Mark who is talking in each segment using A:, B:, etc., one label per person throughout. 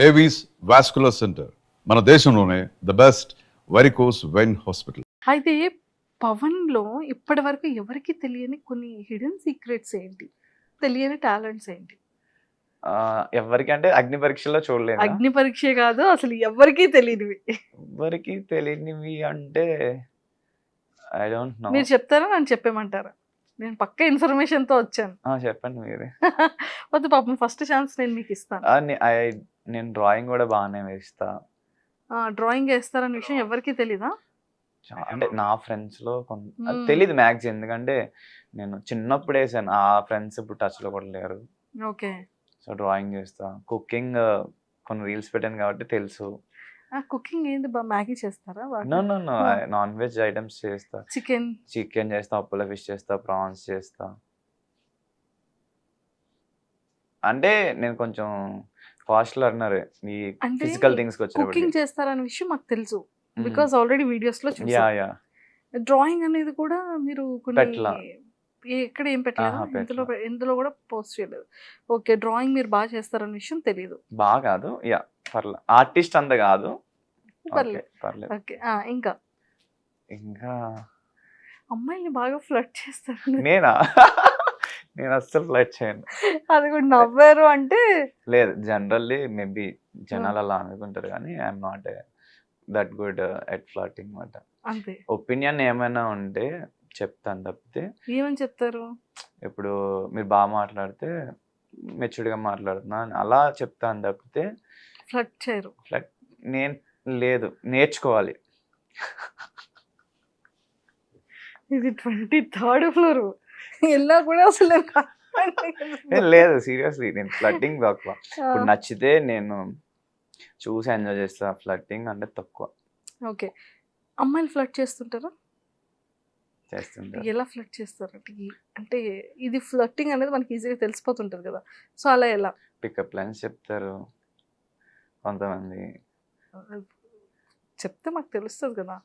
A: Avis vascular centre మన దేశంలోనే the best varicose vein hospital.
B: అయితే పవన్‌లో ఇప్పటి వరకు ఎవరికీ తెలియని కొన్ని హిడెన్ సీక్రెట్స్ ఏంటి? తెలియని టాలెంట్స్ ఏంటి?
C: ఎవ్వరికంటే అగ్ని పరీక్షలో చూడలేదా?
B: అగ్ని పరీక్షే కాదు అసలు ఎవ్వరికీ తెలీనివి.
C: ఎవ్వరికీ తెలియనివి అంటే ఐ డోంట్ నో.
B: మీరు చెప్తారా? నన్ను చెప్పేయమంటారా? నేను పక్కా ఇన్ఫర్మేషన్‌తో వచ్చాను.
C: చెప్పండి మీరే.
B: వద్దు పాపం ఫస్ట్ ఛాన్స్ నేను మీకు ఇస్తాను.
C: నేను డ్రాయింగ్ కూడా బాగానే వేస్తా.
B: డ్రాయింగ్ ఏస్తారన్న విషయం ఎవరికీ తెలీదా?
C: అంటే నా ఫ్రెండ్స్‌లో తెలీదు మ్యాక్స్, ఎందుకంటే నేను చిన్నప్పుడు వేసాను. ఆ ఫ్రెండ్స్ ఇప్పుడు టచ్‌లో కూడా లేరు.
B: ఓకే.
C: సో డ్రాయింగ్ చేస్తా. కుకింగ్ కొన్ని రీల్స్ పెట్టాను కాబట్టి తెలుసు.
B: కుకింగ్ ఏంది మ్యాగీ చేస్తారా?
C: నో నాన్ వెజ్ ఐటమ్స్ చేస్తా. చికెన్ చేస్తా, అప్పుల ఫిష్ చేస్తా, ప్రాన్స్ చేస్తా. అంటే నేను కొంచెం ఫాస్ట్ లెర్నర్ ఈ ఫిజికల్ థింగ్స్ కి వచ్చినప్పుడు.
B: కుకింగ్ చేస్తారన్న విషయం మాకు తెలుసు. బికాజ్ ఆల్రెడీ వీడియోస్ లో చూసాను. డ్రాయింగ్ అనేది కూడా మీరు ఎక్కడ ఏం పెట్టలేదు, ఎందులో కూడా పోస్ట్ చేయలేదు. ఓకే, డ్రాయింగ్ మీరు బాగా చేస్తారన్న విషయం తెలియదు.
C: బాగా కాదు, పర్లేదు. ఆర్టిస్ట్ అంత కాదు, పర్లేదు.
B: ఓకే, ఇంకా
C: ఇంకా
B: అమ్మాయిని బాగా ఫ్లర్ట్ చేస్తారు.
C: నేను అస్సలు ఫ్లర్ట్ చేయను.
B: అది కూడా నవ్వారు అంటే
C: లేదు, జనరల్లీ మేబీ జనాలు అలా అనుకుంటారు, కానీ I'm not that good at flirting మాట.
B: అంతే.
C: ఒపీనియన్ ఏమైనా ఉంటే చెప్తాను తప్పితే.
B: ఏమని చెప్తారు?
C: ఇప్పుడు మీరు బాగా మాట్లాడితే మెచ్యూర్డ్గా మాట్లాడుతున్నా అలా చెప్తాను తప్పితే
B: ఫ్లర్ట్ చేయరు.
C: నేను లేదు, నేర్చుకోవాలి.
B: ఇది 23rd ఫ్లోర్ ఎలా కూడా అసలు
C: లేదు, సీరియస్లీ నేను ఫ్లర్టింగ్ తక్కువ. ఇప్పుడు నచ్చితే నేను చూసి ఎంజాయ్ చేస్తా, ఫ్లర్టింగ్ అంటే తక్కువ.
B: ఓకే, అమ్మాయిలు ఫ్లర్ట్ చేస్తుంటారా?
C: చేస్తుంటారు.
B: ఎలా ఫ్లర్ట్ చేస్తారు అంటే ఇది ఫ్లర్టింగ్ అనేది మనకి ఈజీగా తెలిసిపోతుంటది కదా, సో అలా ఎలా?
C: పికప్ లైన్స్ చెప్తారు కొంతమంది.
B: చెప్తే మాకు తెలుస్తుంది కదా,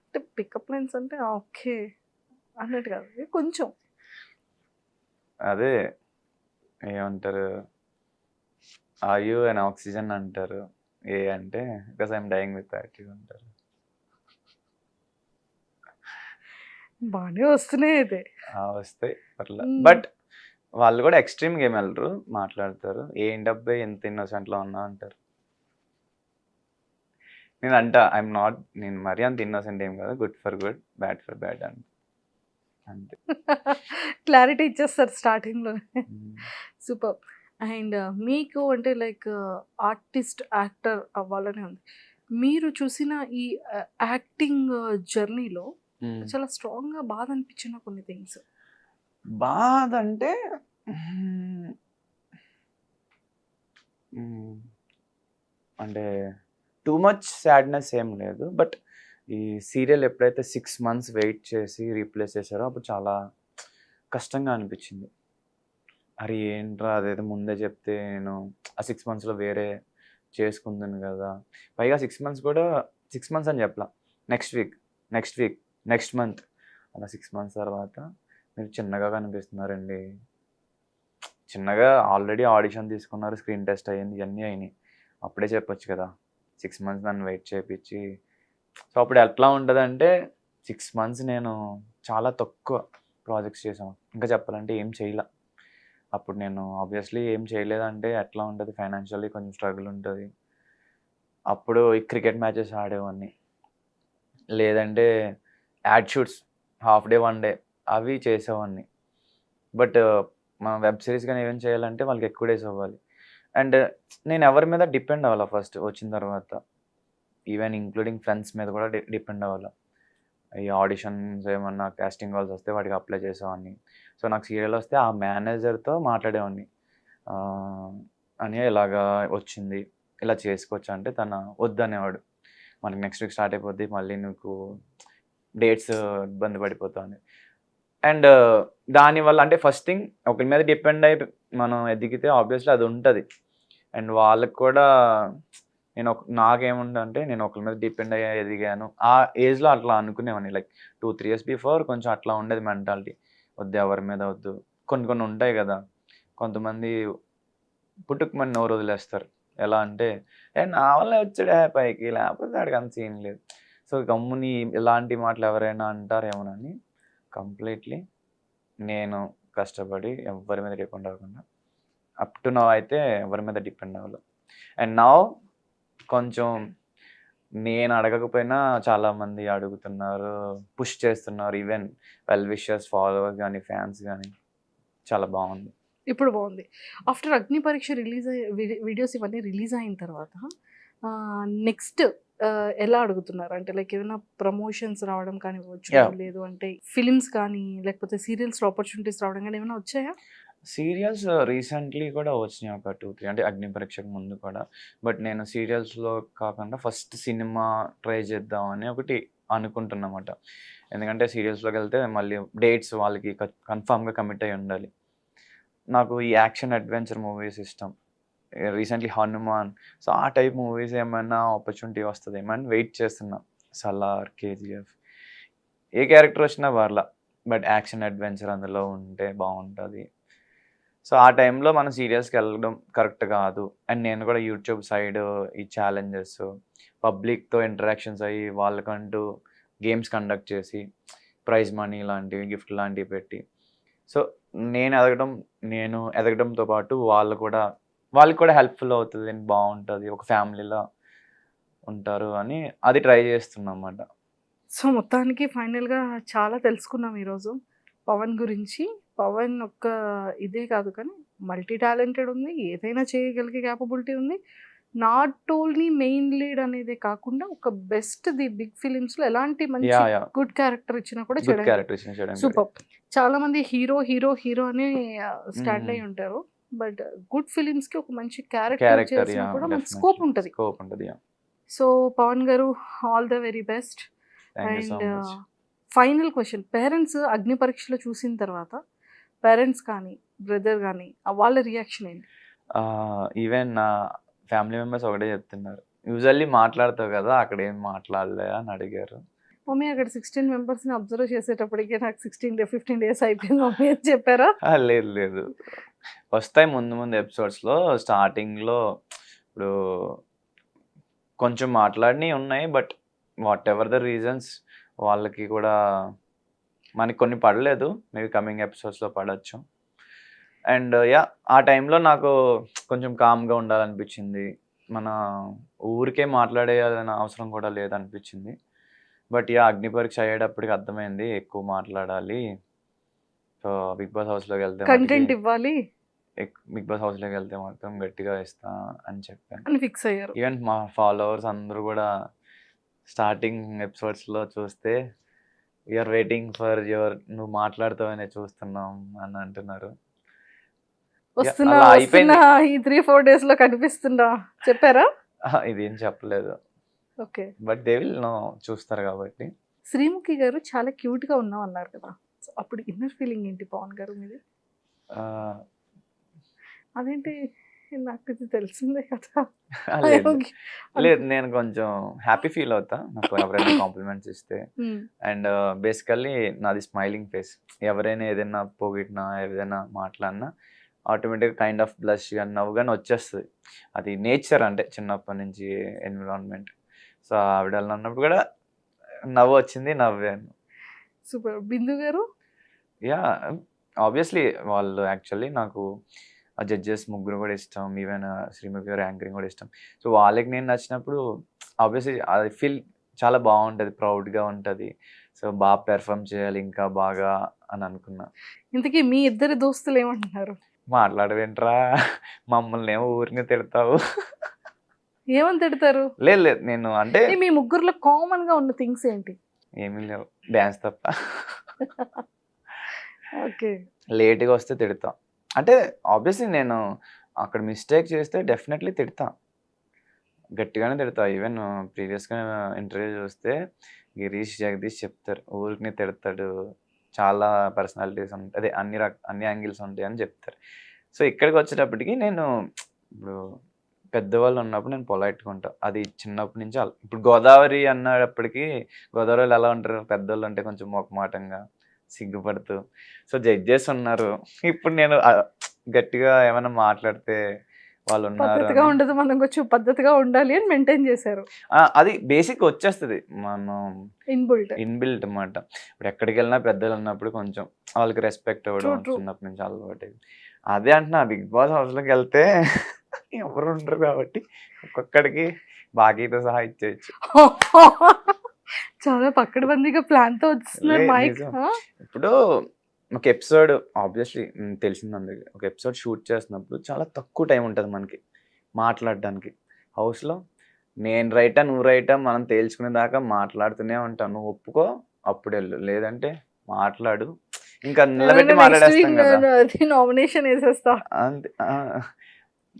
B: అంటే పికప్ లైన్స్ అంటే ఓకే అన్నట్టు కాదు, కొంచెం
C: అదే ఏమంటారు, ఆర్ యూ అండ్ ఆక్సిజన్ అంటారు. ఏ అంటే because I'm dying with attitude అంటారు.
B: బాగానే వస్తున్నాయి అయితే.
C: వస్తాయి పర్లేదు, బట్ వాళ్ళు కూడా ఎక్స్ట్రీమ్ గేమ్ వెళ్ళరు, మాట్లాడతారు. ఏంటబ్బే ఎంత ఇన్నోసెంట్లో ఉన్నా అంటారు. నేను మరీ అంత ఇన్నోసెంట్ ఏం కాదు, good for good, bad for bad అంతే.
B: క్లారిటీ ఇచ్చేస్తారు స్టార్టింగ్లో. సూపర్. అండ్ మీకు అంటే లైక్ ఆర్టిస్ట్, యాక్టర్ అవ్వాలని ఉంది. మీరు చూసిన ఈ యాక్టింగ్ జర్నీలో చాలా స్ట్రాంగ్గా బాధ అనిపించిన కొన్ని థింగ్స్.
C: బాధ అంటే అంటే టూ మచ్ సాడ్నెస్ ఏం లేదు, బట్ ఈ సీరియల్ ఎప్పుడైతే 6 months వెయిట్ చేసి రీప్లేస్ చేశారో అప్పుడు చాలా కష్టంగా అనిపించింది. అరే ఏంట్రా, అదేదో ముందే చెప్తే నేను ఆ 6 monthsలో వేరే చేసుకుందాను కదా. పైగా 6 months కూడా 6 months అని చెప్పలా, నెక్స్ట్ వీక్ నెక్స్ట్ మంత్ అలా 6 months తర్వాత మీరు చిన్నగా కనిపిస్తున్నారండి. చిన్నగా ఆల్రెడీ ఆడిషన్ తీసుకున్నారు, స్క్రీన్ టెస్ట్ అయ్యింది, ఇవన్నీ అయినాయి. అప్పుడే చెప్పొచ్చు కదా, 6 months నన్ను వెయిట్ చేయించి. సో అప్పుడు ఎట్లా ఉంటుందంటే 6 months నేను చాలా తక్కువ ప్రాజెక్ట్స్ చేసాను. ఇంకా చెప్పాలంటే ఏం చేయలే. అప్పుడు నేను ఆబ్వియస్లీ ఏం చేయలేదంటే ఎట్లా ఉంటుంది, ఫైనాన్షియల్లీ కొంచెం స్ట్రగుల్ ఉంటుంది. అప్పుడు ఈ క్రికెట్ మ్యాచెస్ ఆడేవాడిని, లేదంటే add shoots half day 1 day అవి చేసేవాడిని. బట్ మన వెబ్ సిరీస్ కానీ ఏమేమి చేయాలంటే వాళ్ళకి ఎక్కువ డేస్ అవ్వాలి. అండ్ నేను ఎవరి మీద డిపెండ్ అవ్వాలి ఫస్ట్ వచ్చిన తర్వాత, ఈవెన్ ఇంక్లూడింగ్ ఫ్రెండ్స్ మీద కూడా డిపెండ్ అవ్వాలి. ఈ ఆడిషన్స్ ఏమన్నా కాస్టింగ్ కాల్స్ వస్తే వాటికి అప్లై చేసేవాడిని. సో నాకు సీరియల్ వస్తే ఆ మేనేజర్తో మాట్లాడేవాడిని, అని ఇలాగా వచ్చింది, ఇలా చేసుకోవచ్చు అంటే తను వద్దనేవాడు. మనకి నెక్స్ట్ వీక్ స్టార్ట్ అయిపోద్ది, మళ్ళీ నీకు డేట్స్ ఇబ్బంది పడిపోతావు అని. అండ్ దానివల్ల అంటే ఫస్ట్ థింగ్ ఒకరి మీద డిపెండ్ అయి మనం ఎదిగితే ఆబ్వియస్లీ అది ఉంటుంది. అండ్ వాళ్ళకి కూడా నాకేముందంటే నేను ఒకరి మీద డిపెండ్ అయ్యి ఎదిగాను. ఆ ఏజ్లో అట్లా అనుకునేవాడిని, లైక్ 2-3 years బిఫోర్ కొంచెం అట్లా ఉండేది మెంటాలిటీ. వద్దు, ఎవరి మీద వద్దు. కొన్ని ఉంటాయి కదా, కొంతమంది పుట్టుకమని నోరు వదిలేస్తారు, ఎలా అంటే నా వల్ల వచ్చాడే పైకి, లేకపోతే ఆడికి అంత సీన్ లేదు. సో గమ్ముని ఇలాంటి మాటలు ఎవరైనా అంటారేమోనని కంప్లీట్లీ నేను కష్టపడి ఎవరి మీద డిపెండ్ అవ్వకుండా అప్ టు నౌ అయితే ఎవరి మీద డిపెండ్ అవ్వలేదు. అండ్ నౌ కొంచెం నేను అడగకపోయినా చాలామంది అడుగుతున్నారు, పుష్ చేస్తున్నారు. ఈవెన్ వెల్ విషర్స్, ఫాలోవర్స్ కానీ, ఫ్యాన్స్ కానీ. చాలా బాగుంది.
B: ఇప్పుడు బాగుంది. ఆఫ్టర్ అగ్ని పరీక్ష రిలీజ్ వీడియోస్ ఇవన్నీ రిలీజ్ అయిన తర్వాత నెక్స్ట్ ఎలా అడుగుతున్నారు అంటే లైక్ ఏమైనా ప్రమోషన్స్ రావడం కానివ్వచ్చు,
C: Yeah.
B: లేదు అంటే ఫిలిమ్స్ కానీ లేకపోతే సీరియల్స్లో ఆపర్చునిటీస్ రావడం కానీ ఏమైనా వచ్చాయా?
C: సీరియల్స్ రీసెంట్లీ కూడా వచ్చినాయి ఒక 2-3 అంటే అగ్ని పరీక్షకు ముందు కూడా. బట్ నేను సీరియల్స్లో కాకుండా ఫస్ట్ సినిమా ట్రై చేద్దామని ఒకటి అనుకుంటున్నమాట. ఎందుకంటే సీరియల్స్లోకి వెళ్తే మళ్ళీ డేట్స్ వాళ్ళకి కన్ఫామ్గా కమిట్ అయి ఉండాలి. నాకు ఈ యాక్షన్ అడ్వెంచర్ మూవీస్ ఇష్టం. రీసెంట్లీ హనుమాన్, సో ఆ టైప్ మూవీస్ ఏమైనా ఆపర్చునిటీ వస్తుందేమో అని వెయిట్ చేస్తున్నా. సలార్, కేజీఎఫ్ ఏ క్యారెక్టర్ వచ్చినా పర్లా, బట్ యాక్షన్ అడ్వెంచర్ అందులో ఉంటే బాగుంటుంది. సో ఆ టైంలో మనం సీరియల్స్కి వెళ్ళడం కరెక్ట్ కాదు. అండ్ నేను కూడా యూట్యూబ్ సైడ్ ఈ ఛాలెంజెస్, పబ్లిక్తో ఇంటరాక్షన్స్ అయ్యి వాళ్ళకంటూ గేమ్స్ కండక్ట్ చేసి ప్రైజ్ మనీ లాంటివి, గిఫ్ట్ లాంటివి పెట్టి, సో నేను ఎదగడంతో పాటు వాళ్ళకి కూడా హెల్ప్ఫుల్ అవుతుంది, బాగుంటుంది, ఒక ఫ్యామిలీలో ఉంటారు అని అది ట్రై చేస్తున్నా అన్నమాట.
B: సో మొత్తానికి ఫైనల్గా చాలా తెలుసుకున్నాం ఈరోజు పవన్ గురించి. పవన్ ఒక్క ఇదే కాదు కానీ మల్టీ టాలెంటెడ్ ఉంది, ఏదైనా చేయగలిగే క్యాపబిలిటీ ఉంది. నాట్ ఓన్లీ మెయిన్ లీడ్ అనేది కాకుండా ఒక బెస్ట్ ది బిగ్ ఫిలిమ్స్లో ఎలాంటి మంచి గుడ్ క్యారెక్టర్ ఇచ్చినా కూడా
C: గుడ్ క్యారెక్టర్ ఇచ్చిన
B: సూపర్. చాలా మంది హీరో హీరో హీరో అని స్టాండ్ అయి ఉంటారు, బట్ గుడ్ ఫిలిమ్స్ కి ఒక మంచి క్యారెక్టర్ చేసినా కూడా మంచి స్కోప్ ఉంటుంది. సో పవన్ గారు, all the very best. And final question, parents అగ్ని పరీక్షలో చూసిన తర్వాత పేరెంట్స్ కానీ బ్రదర్ కానీ వాళ్ళ రియాక్షన్ ఏంటి?
C: ఈవెన్ నా ఫ్యామిలీ మెంబర్స్ ఒకటే చెప్తున్నారు, యూజువల్లీ మాట్లాడతావు కదా అక్కడ ఏం మాట్లాడలే అని అడిగారు.
B: మమ్మీ అక్కడ 16 మెంబర్స్ని అబ్జర్వ్ చేసేటప్పటికే నాకు 15 days అయిపోయింది మమ్మీ అని చెప్పారా?
C: లేదు, వస్తాయి ముందు ఎపిసోడ్స్లో. స్టార్టింగ్లో ఇప్పుడు కొంచెం మాట్లాడినవి ఉన్నాయి, but what ever the reasons వాళ్ళకి కూడా మనకి కొన్ని పడలేదు, మేబీ కమింగ్ ఎపిసోడ్స్లో పడవచ్చు. అండ్ ఆ టైంలో నాకు కొంచెం కామ్గా ఉండాలనిపించింది, మన ఊరికే మాట్లాడేయాలన్న అవసరం కూడా లేదనిపించింది. బట్ అగ్ని పరీక్ష అయ్యేటప్పటికి అర్థమైంది ఎక్కువ మాట్లాడాలి. సో బిగ్ బాస్ హౌస్లోకి వెళ్తే
B: కంటెంట్ ఇవ్వాలి,
C: బిగ్ బాస్ హౌస్లోకి వెళ్తే మాత్రం గట్టిగా ఇస్తా అని చెప్పాను
B: అని ఫిక్స్ అయ్యారు.
C: ఈవెన్ మా ఫాలోవర్స్ అందరూ కూడా స్టార్టింగ్ ఎపిసోడ్స్లో చూస్తే వీఆర్ వెయిటింగ్ ఫర్ నువ్వు మాట్లాడుతావనే చూస్తున్నాం అని అంటున్నారు.
B: వస్తున్నా ఈ 3-4 days లో కనిపిస్తున్నా చెప్పారా?
C: ఇదేం చెప్పలేదు,
B: okay,
C: but they will know, చూస్తారు కాబట్టి.
B: శ్రీముఖి గారు చాలా క్యూట్ గా ఉన్నాం అన్నారు కదా, సో అప్పుడు ఇన్నర్ ఫీలింగ్ ఏంటి పవన్ గారు మీది? అదేంటి, నాకు ఇది తెలిసిందే కదా.
C: లేదు, నేను కొంచెం హ్యాపీ ఫీల్ అవుతా నాకు ఎవరైనా కాంప్లిమెంట్స్ ఇస్తే. అండ్ బేసికల్లీ నాది స్మైలింగ్ ఫేస్. ఎవరైనా ఏదైనా పొగిడినా ఏదైనా మాట్లాడినా ఆటోమేటిక్గా కైండ్ ఆఫ్ బ్లష్ కానీ నవ్వు కానీ వచ్చేస్తుంది. అది నేచర్, అంటే చిన్నప్పటి నుంచి ఎన్విరాన్మెంట్. సో ఆవిడ అన్నప్పుడు కూడా నవ్వు వచ్చింది, నవ్వాను.
B: సూపర్. బిందు గారు?
C: ఆబ్వియస్లీ వాళ్ళు యాక్చువల్లీ నాకు ఆ జడ్జెస్ ముగ్గురు కూడా ఇష్టం, ఈవెన్ శ్రీముఖి గారు యాంకరింగ్ కూడా ఇష్టం. సో వాళ్ళకి నేను నచ్చినప్పుడు ఆబ్వియస్లీ అది ఫీల్ చాలా బాగుంటుంది, ప్రౌడ్గా ఉంటుంది. సో బాగా పెర్ఫామ్ చేయాలి ఇంకా బాగా అని అనుకున్నా.
B: ఇంతకీ మీ ఇద్దరు దోస్తులు ఏమంటున్నారు?
C: మాట్లాడవేంట్రా, మమ్మల్ని ఏమో ఊరిని తిడతావు.
B: ఏమని తిడతారు?
C: లేదు, నేను అంటే
B: మీ ముగ్గురులో కామన్ గా ఉన్న థింగ్స్ ఏంటి?
C: ఏమీ లేవు, డ్యాన్స్ తప్ప.
B: ఓకే,
C: లేట్గా వస్తే తిడతాం. అంటే ఆబ్వియస్లీ నేను అక్కడ మిస్టేక్ చేస్తే డెఫినెట్లీ తిడతా, గట్టిగానే తిడతా. ఈవెన్ ప్రీవియస్గా ఇంటర్వ్యూ చూస్తే గిరీష్ జగదీష్ చెప్తారు, ఊరికి తిడతాడు, చాలా పర్సనాలిటీస్ ఉంటాయి, అదే అన్ని యాంగిల్స్ ఉంటాయి అని చెప్తారు. సో ఇక్కడికి వచ్చేటప్పటికి నేను ఇప్పుడు పెద్దవాళ్ళు ఉన్నప్పుడు నేను పొలైట్గా ఉంటాను, అది చిన్నప్పటి నుంచి. ఇప్పుడు గోదావరి అన్నప్పటికీ గోదావరిలో ఎలా ఉంటారు, పెద్దవాళ్ళు అంటే కొంచెం మొకమాటంగా సిగ్గుపడుతూ. సో జడ్జెస్ ఉన్నారు, ఇప్పుడు నేను గట్టిగా ఏమైనా మాట్లాడితే వాళ్ళు ఉన్నారు
B: పద్ధతిగా
C: అని.
B: ఉండదు, మనం కొంచెం పద్ధతిగా ఉండాలి అని మెయింటైన్ చేశారు.
C: అది బేసిక్ వచ్చేస్తుంది మనం
B: ఇన్బుల్ట్.
C: ఇన్బిల్ట్ అన్నమాట. ఇప్పుడు ఎక్కడికి వెళ్ళినా పెద్దలు ఉన్నప్పుడు కొంచెం వాళ్ళకి రెస్పెక్ట్ ఇవ్వడం
B: True.
C: చిన్నప్పటి నుంచి అలవాటు. అదే అంటున్నా, బిగ్ బాస్ హౌస్లోకి వెళ్తే ఎవరు ఉండరు కాబట్టి ఒక్కొక్కడికి బాకీతో సహా ఇచ్చేయచ్చు.
B: చాలా పక్కడబందీగా ప్లాన్ తో వస్తున్నారు
C: లే,
B: మైక్.
C: నిజం. ఇప్పుడు ఒక ఎపిసోడ్ ఆబ్వియస్లీ తెలిసింది అందరికి, ఒక ఎపిసోడ్ షూట్ చేస్తున్నప్పుడు చాలా తక్కువ టైం ఉంటుంది మనకి మాట్లాడడానికి. హౌస్లో నేను రైటా నువ్వు రైటా మనం తేల్చుకునే దాకా మాట్లాడుతూనే ఉంటాం. నువ్వు ఒప్పుకో అప్పుడు వెళ్ళు, లేదంటే మాట్లాడు, ఇంకా నిలబెట్టి మాట్లాడేస్తాం కదా.
B: నామినేషన్ వేసేస్తా.
C: అంతే.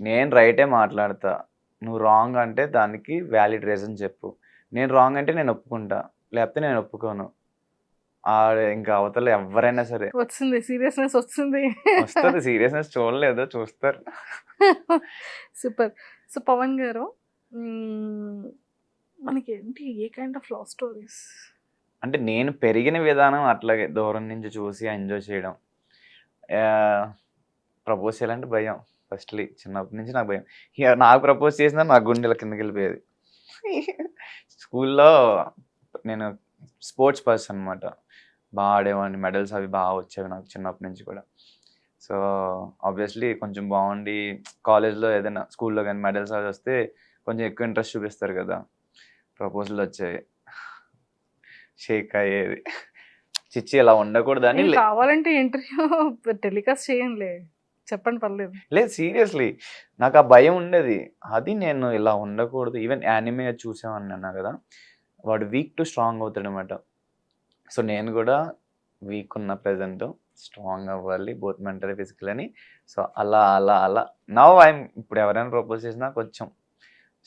C: నేను రైటే మాట్లాడతా, నువ్వు రాంగ్ అంటే దానికి వ్యాలిడ్ రీజన్ చెప్పు. నేను రాంగ్ అంటే నేను ఒప్పుకుంటా, లేకపోతే నేను ఒప్పుకోను. ఇంకా అవతల ఎవరైనా సరే
B: వచ్చింది సీరియస్నెస్ వస్తుంది.
C: వస్తుంది. సీరియస్నెస్ చూడలేదు, చూస్తారు.
B: సూపర్. సో పవన్ గారు, మ్మ్, మనకి ఏంటి ఏ కైండ్ ఆఫ్ లవ్ స్టోరీస్?
C: అంటే నేను పెరిగిన విధానం అట్లాగే దూరం నుంచి చూసి ఎంజాయ్ చేయడం. ప్రపోజ్ చేయాలంటే భయం. ఫస్ట్లీ చిన్నప్పటి నుంచి నాకు భయం. ఇక నాకు ప్రపోజ్ చేసినా నా గుండెల కిందకి వెళ్ళిపోయేది. స్కూల్లో నేను స్పోర్ట్స్ పర్సన్ అనమాట, బాగా ఆడేవాడిని, మెడల్స్ అవి బాగా వచ్చేవి నాకు చిన్నప్పటి నుంచి కూడా. సో ఆబ్వియస్లీ కొంచెం బాగుండి కాలేజ్లో ఏదైనా స్కూల్లో కానీ మెడల్స్ అవి వస్తే కొంచెం ఎక్కువ ఇంట్రెస్ట్ చూపిస్తారు కదా. ప్రపోజల్ వచ్చాయి, షేక్ అయ్యేది. చిచ్చి ఇలా ఉండకూడదని.
B: నేను కావాలంటే ఇంటర్వ్యూ టెలికాస్ట్ చేయండి, చెప్పండి పర్లేదు.
C: లేదు సీరియస్లీ నాకు ఆ భయం ఉండేది. అది నేను ఇలా ఉండకూడదు. ఈవెన్ యానిమే చూసామని అన్నా కదా, వాడు వీక్ టు స్ట్రాంగ్ అవుతాడు అనమాట. సో నేను కూడా వీక్ ఉన్న ప్రెజెంట్ స్ట్రాంగ్ అవ్వాలి, బోత్ మెంటల్ ఫిజికల్ అని. సో అలా అలా అలా నవ్ ఐఎమ్, ఇప్పుడు ఎవరైనా ప్రపోజ్ చేసినా కొంచెం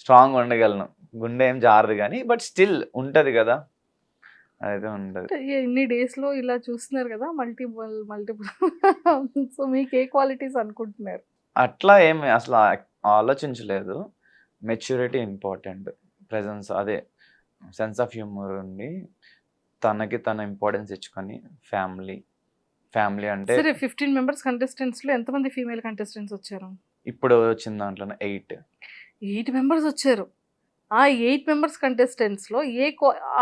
C: స్ట్రాంగ్ ఉండగలను. గుండె ఏం జారదు కానీ, బట్ స్టిల్ ఉంటుంది కదా, అదైతే ఉంటుంది.
B: ఇన్ని డేస్ లో ఇలా చూస్తున్నారు కదా, మల్టిపుల్ సో మీకు ఏ క్వాలిటీస్ అనుకుంటున్నారు?
C: అట్లా ఏమి అసలు ఆలోచించలేదు. మెచ్యూరిటీ ఇంపార్టెంట్, ప్రెజెన్స్, అదే సెన్స్ ఆఫ్ హ్యూమర్ ఉండి తనకి తన ఇంపార్టెన్స్ ఇచ్చుకొని ఫ్యామిలీ అంటే.
B: సరే 15 మెంబర్స్ కంటెస్టెంట్స్ లో ఎంతమంది ఫీమేల్ కంటెస్టెంట్స్ వచ్చారు?
C: ఇప్పుడు వచ్చిన దాంట్లో
B: 8 మెంబర్స్ వచ్చారు. ఆ 8 మెంబర్స్ కంటెస్టెంట్స్ లో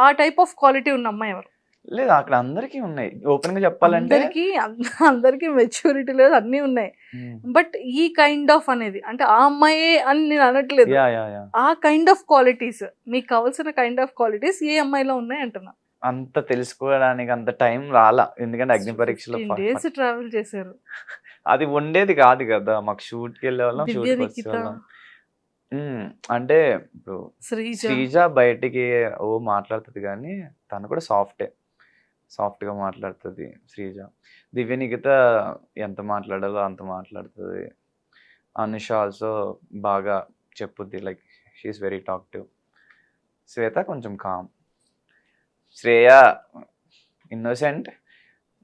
B: ఆ టైప్ ఆఫ్ క్వాలిటీ ఉన్న అమ్మాయి ఎవరు?
C: లేదు, అక్కడ అందరికీ ఉన్నాయి. ఓపెన్ గా చెప్పాలంటే
B: అందరికి మెచ్యూరిటీ లేదు, అన్నీ ఉన్నాయి. బట్ ఈ కైండ్ ఆఫ్ అనేది అంటే ఆ అమ్మాయే అని నేను అనట్లేదు. ఆ కైండ్ ఆఫ్ క్వాలిటీస్, మీకు కావాల్సిన కైండ్ ఆఫ్ క్వాలిటీస్ ఏ అమ్మాయిలో ఉన్నాయి అంటున్నా.
C: అంత తెలుసుకోవడానికి అంత టైం రాలా, ఎందుకంటే అగ్ని పరీక్షలో
B: 15 days ట్రావెల్ చేశారు.
C: అది ఉండేది కాదు కదా, మాకు షూట్కి వెళ్ళే వాళ్ళం,
B: దివ్య,
C: షూట్కి
B: నిఖిత,
C: వచ్చేవాళ్ళం. అంటే ఇప్పుడు
B: శ్రీజ.
C: శ్రీజ బయటికి మాట్లాడుతుంది కానీ తను కూడా సాఫ్ట్గా మాట్లాడుతుంది శ్రీజ. దివ్య నిఖిత ఎంత మాట్లాడాలో అంత మాట్లాడుతుంది. అనుష ఆల్సో బాగా చెప్పుద్ది, లైక్ షీఈస్ వెరీ టాక్టివ్. శ్వేత కొంచెం కామ్. శ్రేయ ఇన్నోసెంట్,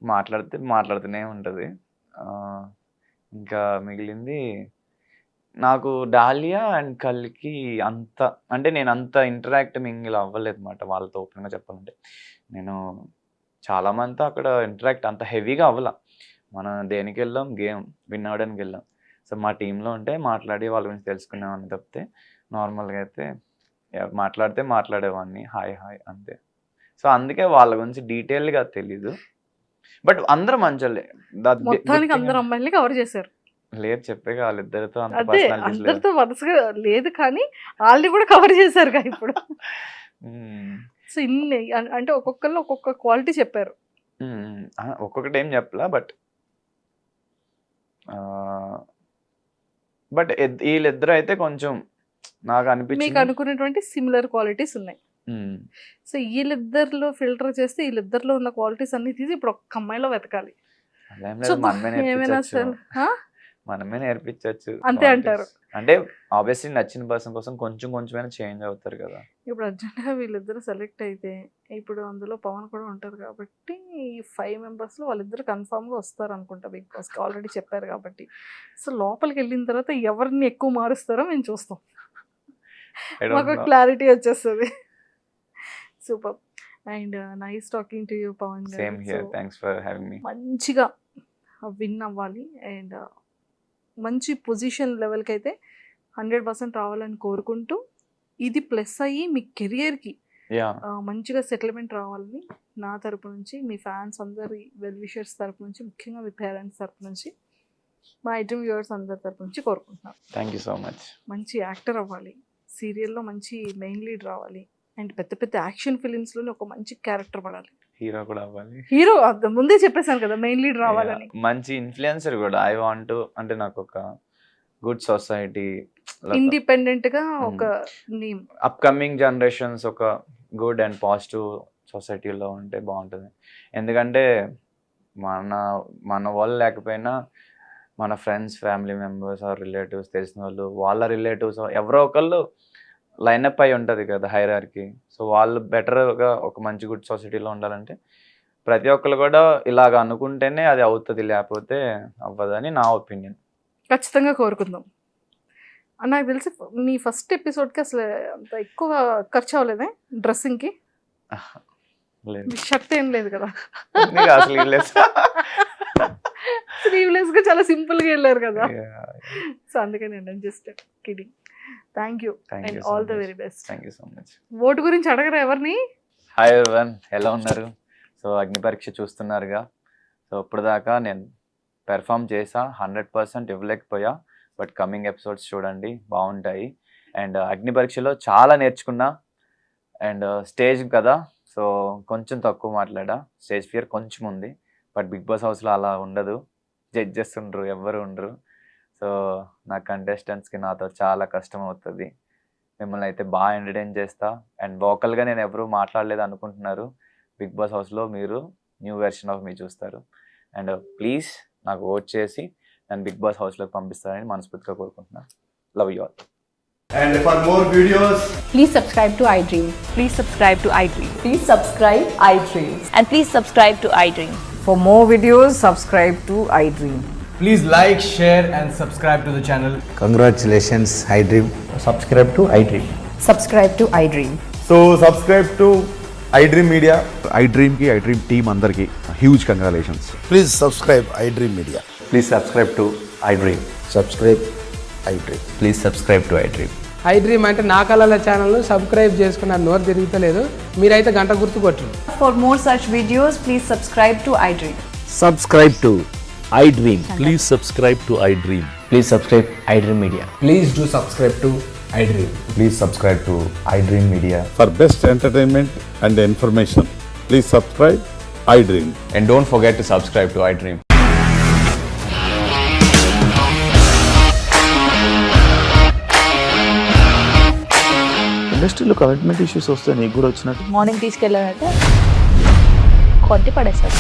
C: మాట్లాడుతూనే ఉంటుంది. ఇంకా మిగిలింది నాకు డాలియా అండ్ కల్కి. అంత అంటే నేను అంత ఇంటరాక్ట్ మింగిల్ అవ్వలేదు అనమాట వాళ్ళతో. ఓపెన్గా చెప్పాలంటే నేను చాలామందితో అక్కడ ఇంటరాక్ట్ అంత హెవీగా అవ్వాల. మనం దేనికి వెళ్ళాం, గేమ్ విన్ అవ్వడానికి వెళ్ళాం. సో మా టీంలో ఉంటే మాట్లాడి వాళ్ళ గురించి తెలుసుకునేవాడిని తప్పితే, నార్మల్గా అయితే మాట్లాడేవాడిని, హాయ్ అంతే. సో అందుకే వాళ్ళ గురించి డీటెయిల్గా తెలీదు. బట్ అందరూ మంచోళ్ళే.
B: మొత్తానికి అందరు అమ్మాయిల్ని కవర్ చేశారు.
C: లేదు, చెప్పే వాళ్ళిద్దరితో అంత
B: అదే
C: పర్సనాలిటీస్ లేదు.
B: అందరితో వరుసగా లేదు కానీ వాళ్ళని కూడా కవర్ చేశారు కదా ఇప్పుడు. సో ఇన్ని అంటే ఒక్కొక్కరు ఒక్కొక్క క్వాలిటీ చెప్పారు.
C: ఒక్కొక్కటి ఏం చెప్పలా, బట్ వీళ్ళిద్దరు అయితే కొంచెం నాకు
B: మీకు
C: అనిపించింది.
B: అనుకున్నటువంటి సిమిలర్ క్వాలిటీస్ ఉన్నాయి. సో వీళ్ళిద్దరిలో ఫిల్టర్ చేస్తే వీళ్ళిద్దరిలో ఉన్న క్వాలిటీస్ అన్ని తీసి ఇప్పుడు ఒక్క అమ్మాయిలో వెతకాలి.
C: అదేం
B: సో
C: లేదు,
B: ఏమైనా అసలు
C: మనమే నేర్పించవచ్చు
B: అంతే అంటారు.
C: అంటే ఆబ్వియస్లీ నచ్చిన పర్సన్ కోసం కొంచెమైనా చేంజ్ అవుతారు కదా.
B: ఇప్పుడు అర్జెంట్గా వీళ్ళిద్దరు సెలెక్ట్ అయితే ఇప్పుడు అందులో పవన్ కూడా ఉంటారు కాబట్టి ఈ 5 మెంబర్స్లో వాళ్ళిద్దరు కన్ఫామ్గా వస్తారు అనుకుంటా, బిగ్ బాస్కి ఆల్రెడీ చెప్పారు కాబట్టి. సో లోపలికి వెళ్ళిన తర్వాత ఎవరిని ఎక్కువ మారుస్తారో మేము చూస్తాం, మాకు క్లారిటీ వచ్చేస్తుంది. Super and nice talking to you Pavan garu.
C: Same here, thanks for having me.
B: మంచిగా విన్ అవ్వాలి అండ్ మంచి పొజిషన్ లెవెల్కి అయితే 100% రావాలని కోరుకుంటూ, ఇది ప్లస్ అయ్యి మీ కెరియర్కి
C: యా
B: మంచిగా సెటిల్మెంట్ రావాలని నా తరపు నుంచి, మీ ఫ్యాన్స్ అందరి వెల్ విషర్స్ తరపు నుంచి, ముఖ్యంగా మీ పేరెంట్స్ తరపు నుంచి, మా ఐడ్రీమ్ వ్యూవర్స్ అందరి తరపు నుంచి కోరుకుంటున్నాను.
C: Thank you so much.
B: మంచి యాక్టర్ అవ్వాలి, సీరియల్లో మంచి మెయిన్ లీడ్ రావాలి, అండ్ పెద్ద పెద్ద యాక్షన్ ఫిలిమ్స్లోనే ఒక మంచి క్యారెక్టర్ పడాలి.
C: హీరో కూడా అవ్వాలి.
B: హీరో ముందే చెప్పేశాను కదా, మెయిన్ లీడ్ రావాలని.
C: Yeah, మంచి ఇన్ఫ్లుయెన్సర్ కూడా ఐ వాంట్ అంటే నాకు ఒక గుడ్ సొసైటీ,
B: ఇండిపెండెంట్ గా ఒక నేమ్,
C: అప్కమింగ్ జనరేషన్స్ ఒక గుడ్ అండ్ పాజిటివ్ సొసైటీలో ఉంటే బాగుంటుంది. ఎందుకంటే మన వాళ్ళు లేకపోయినా మన friends, family members or relatives, తెలిసిన వాళ్ళు, వాళ్ళ రిలేటివ్స్ ఎవరో ఒకళ్ళు లైనప్ అయి ఉంటుంది కదా హైరార్కీ. సో వాళ్ళు బెటర్గా ఒక మంచి గుడ్ సొసైటీలో ఉండాలంటే ప్రతి ఒక్కరు కూడా ఇలాగ అనుకుంటేనే అది అవుతుంది, లేకపోతే అవ్వదని నా ఒపీనియన్.
B: ఖచ్చితంగా కోరుకుందాం. నాకు తెలిసి నీ ఫస్ట్ ఎపిసోడ్కి అసలు అంత ఎక్కువ ఖర్చు అవ్వలేదే డ్రెస్సింగ్కి?
C: లేదు,
B: షర్ట్ ఏం లేదు కదా,
C: అసలు
B: స్లీవ్లెస్ గా చాలా సింపుల్ గా వెళ్ళారు కదా. సో అందుకని నేను just kidding. Thank you and all the very best.
C: Thank you so much.
B: Vote గురించి అడగరా ఎవరిని?
C: హాయ్ ఎవరివన్, ఎలా ఉన్నారు? సో అగ్ని పరీక్ష చూస్తున్నారుగా. సో ఇప్పుడు దాకా నేను పెర్ఫామ్ చేసా, 100% ఇవ్వలేకపోయా, బట్ కమింగ్ ఎపిసోడ్స్ చూడండి, బాగుంటాయి. అండ్ అగ్ని పరీక్షలో చాలా నేర్చుకున్నా. అండ్ స్టేజ్ కదా, సో కొంచెం తక్కువ మాట్లాడా, స్టేజ్ ఫియర్ కొంచెం ఉంది. బట్ బిగ్ బాస్ హౌస్లో అలా ఉండదు, జడ్జెస్ ఉండరు, ఎవ్వరు ఉండరు. సో నా కంటెస్టెంట్స్కి నాతో చాలా కష్టం అవుతుంది. మిమ్మల్ని అయితే బాగా ఎంటర్టైన్ చేస్తా. అండ్ వోకల్గా నేను ఎవరు మాట్లాడలేదు అనుకుంటున్నారు, బిగ్ బాస్ హౌస్లో మీరు న్యూ వెర్షన్ ఆఫ్ మీ చూస్తారు. అండ్ ప్లీజ్ నాకు ఓట్ చేసి నన్ను బిగ్ బాస్ హౌస్లోకి పంపిస్తారని మనస్ఫూర్తిగా కోరుకుంటున్నాను. Love you all.
D: And for more videos,
E: Please subscribe to iDream.
F: Please subscribe to iDream.
E: Please subscribe iDream.
F: And please subscribe to iDream.
E: For more videos, subscribe to iDream.
D: please like, share and subscribe to the channel.
G: Congratulations, iDream. Subscribe to iDream.
E: Subscribe to iDream.
D: So subscribe to iDream Media.
A: iDream team అందరికి huge congratulations.
G: Please subscribe iDream Media.
H: Please subscribe to iDream.
G: Subscribe iDream.
H: Please subscribe to iDream.
I: iDream అంటే నా కళల ఛానల్ను subscribe చేసుకున్న నోరు తిరుగుతలేదు, మీరైతే గంట గుర్తు కొట్టండి.
E: For more such videos, please subscribe to iDream.
G: Subscribe to iDream.
H: Please subscribe to iDream.
G: Please subscribe iDream Media.
D: Please do subscribe to iDream.
H: Please subscribe to iDream Media.
J: For best entertainment and information, please subscribe iDream.
H: And don't forget to subscribe to iDream.
C: ఇండస్ట్రీలో commitment issues వస్తే నీకు కూడా వచ్చినట్టు?
F: Morning తీసుకెళ్ళారంటే కొట్టి పడేశారు.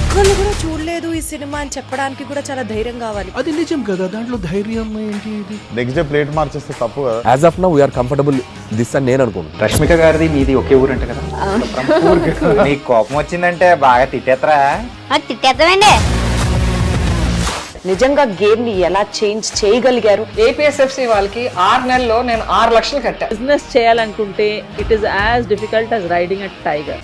K: ఒక్కళ్ళు కూడా చూడలేదు ఈ సినిమా అని చెప్పడానికి కూడా చాలా ధైర్యం కావాలి.
D: అది నిజం కదా, దాంట్లో ధైర్యం ఏంటి? ఇది
J: నెక్స్ట్ డే ప్లేట్ మార్చేస్తే తప్పు కదా.
H: As of now, we are comfortable this అని నేను అనుకుంటున్నాను.
C: రష్మిక గారిది మీది ఒకే ఊరంట కదా? నీకు కోపం వచ్చిందంటే బాగా తిట్టేత్తరా?
F: తిట్టేద్దామండి.
E: నిజంగా గేమ్ ని ఎలా చేంజ్ చేయగలిగారు?
I: ఏపీఎస్ఎఫ్సి వాళ్ళకి 6 నెలల్లో నేను 6 లక్షలు కట్టా.
F: బిజినెస్ చేయాలనుకుంటే it is as difficult as riding a tiger.